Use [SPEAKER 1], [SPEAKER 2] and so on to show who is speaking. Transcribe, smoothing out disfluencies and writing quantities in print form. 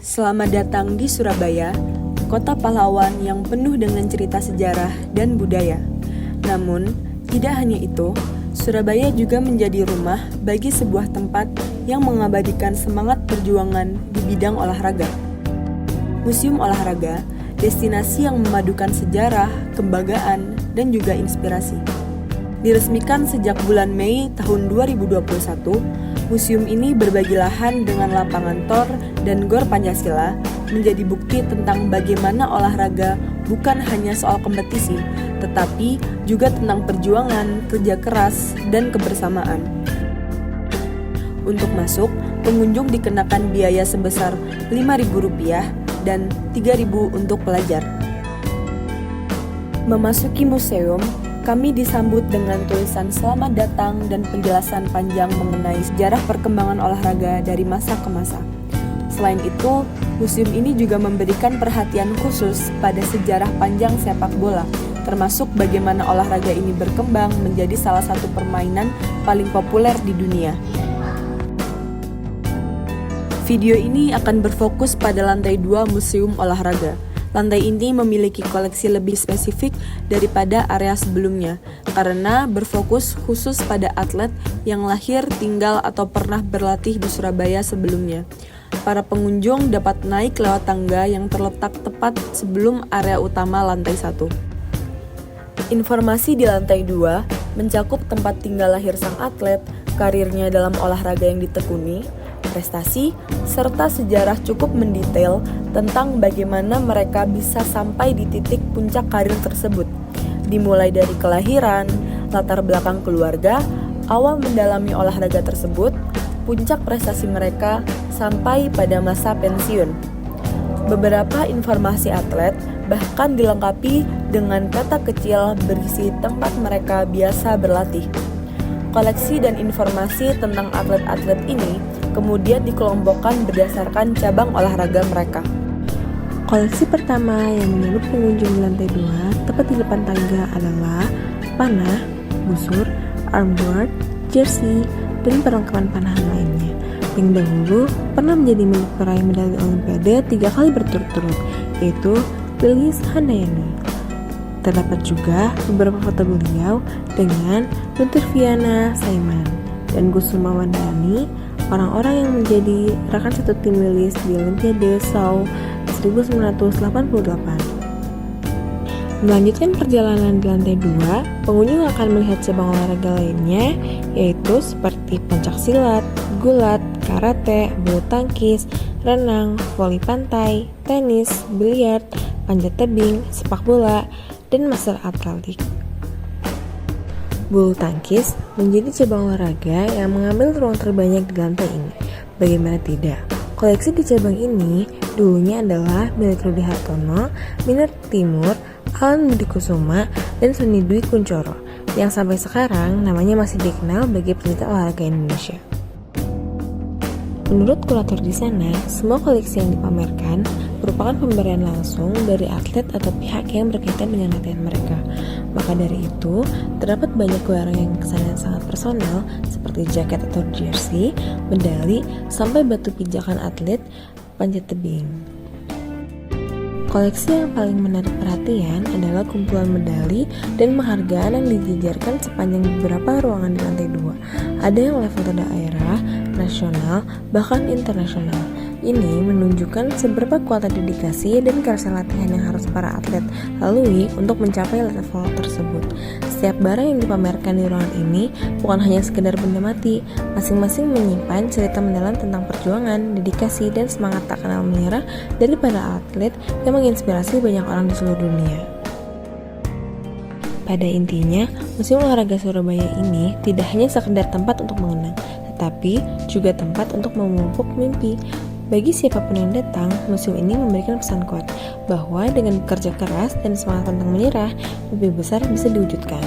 [SPEAKER 1] Selamat datang di Surabaya, kota pahlawan yang penuh dengan cerita sejarah dan budaya. Namun, tidak hanya itu, Surabaya juga menjadi rumah bagi sebuah tempat yang mengabadikan semangat perjuangan di bidang olahraga. Museum Olahraga, destinasi yang memadukan sejarah, kebanggaan, dan juga inspirasi. Diresmikan sejak bulan Mei tahun 2021, museum ini berbagi lahan dengan lapangan TOR dan GOR Pancasila, menjadi bukti tentang bagaimana olahraga bukan hanya soal kompetisi, tetapi juga tentang perjuangan, kerja keras, dan kebersamaan. Untuk masuk, pengunjung dikenakan biaya sebesar Rp5.000 dan Rp3.000 untuk pelajar. Memasuki museum, kami disambut dengan tulisan selamat datang dan penjelasan panjang mengenai sejarah perkembangan olahraga dari masa ke masa. Selain itu, museum ini juga memberikan perhatian khusus pada sejarah panjang sepak bola, termasuk bagaimana olahraga ini berkembang menjadi salah satu permainan paling populer di dunia. Video ini akan berfokus pada lantai 2 Museum Olahraga. Lantai ini memiliki koleksi lebih spesifik daripada area sebelumnya, karena berfokus khusus pada atlet yang lahir, tinggal, atau pernah berlatih di Surabaya sebelumnya. Para pengunjung dapat naik lewat tangga yang terletak tepat sebelum area utama lantai 1. Informasi di lantai 2 mencakup tempat tinggal lahir sang atlet, karirnya dalam olahraga yang ditekuni, prestasi, serta sejarah cukup mendetail tentang bagaimana mereka bisa sampai di titik puncak karir tersebut. Dimulai dari kelahiran, latar belakang keluarga, awal mendalami olahraga tersebut, puncak prestasi mereka, sampai pada masa pensiun. Beberapa informasi atlet bahkan dilengkapi dengan kata kecil berisi tempat mereka biasa berlatih. Koleksi dan informasi tentang atlet-atlet ini kemudian dikelompokkan berdasarkan cabang olahraga mereka. Koleksi pertama yang menyambut pengunjung di lantai 2 tepat di depan tangga adalah panah, busur, armboard, jersey, dan perlengkapan panahan lainnya yang dahulu pernah menjadi milik peraih medali Olimpiade 3 kali berturut-turut, yaitu Lilis Handayani. Terdapat juga beberapa foto beliau dengan Nurfiana Saiman dan Kusuma Wardani, orang-orang yang menjadi rekan satu tim Lilis di Olimpiade Seoul 1988. Melanjutkan perjalanan di lantai 2, pengunjung akan melihat cabang olahraga lainnya, yaitu seperti pencaksilat, gulat, karate, bulu tangkis, renang, voli pantai, tenis, biliar, panjat tebing, sepak bola, dan master atletik. Bulu tangkis menjadi cabang olahraga yang mengambil ruang terbanyak di lantai ini. Bagaimana tidak? Koleksi di cabang ini dulunya adalah milik Rudi Hartono, Minar Timur, Alan Budi Kusuma, dan Sony Dwi Kunchoro, yang sampai sekarang namanya masih dikenal bagi pencinta olahraga Indonesia. Menurut kurator di sana, semua koleksi yang dipamerkan merupakan pemberian langsung dari atlet atau pihak yang berkaitan dengan latihan mereka. Maka dari itu, terdapat banyak barang yang kesannya sangat personal seperti jaket atau jersey, medali, sampai batu pijakan atlet panjat tebing. Koleksi yang paling menarik perhatian adalah kumpulan medali dan penghargaan yang dijejarkan sepanjang beberapa ruangan di lantai 2. Ada yang level daerah, nasional, bahkan internasional. Ini menunjukkan seberapa kuat dedikasi dan kerasa latihan yang harus para atlet lalui untuk mencapai level tersebut. Setiap barang yang dipamerkan di ruangan ini bukan hanya sekedar benda mati, masing-masing menyimpan cerita mendalam tentang perjuangan, dedikasi, dan semangat tak kenal menyerah dari para atlet yang menginspirasi banyak orang di seluruh dunia. Pada intinya, Museum Olahraga Surabaya ini tidak hanya sekedar tempat untuk mengenang, tetapi juga tempat untuk memupuk mimpi. Bagi siapapun yang datang, museum ini memberikan pesan kuat bahwa dengan bekerja keras dan semangat pantang menyerah, mimpi besar bisa diwujudkan.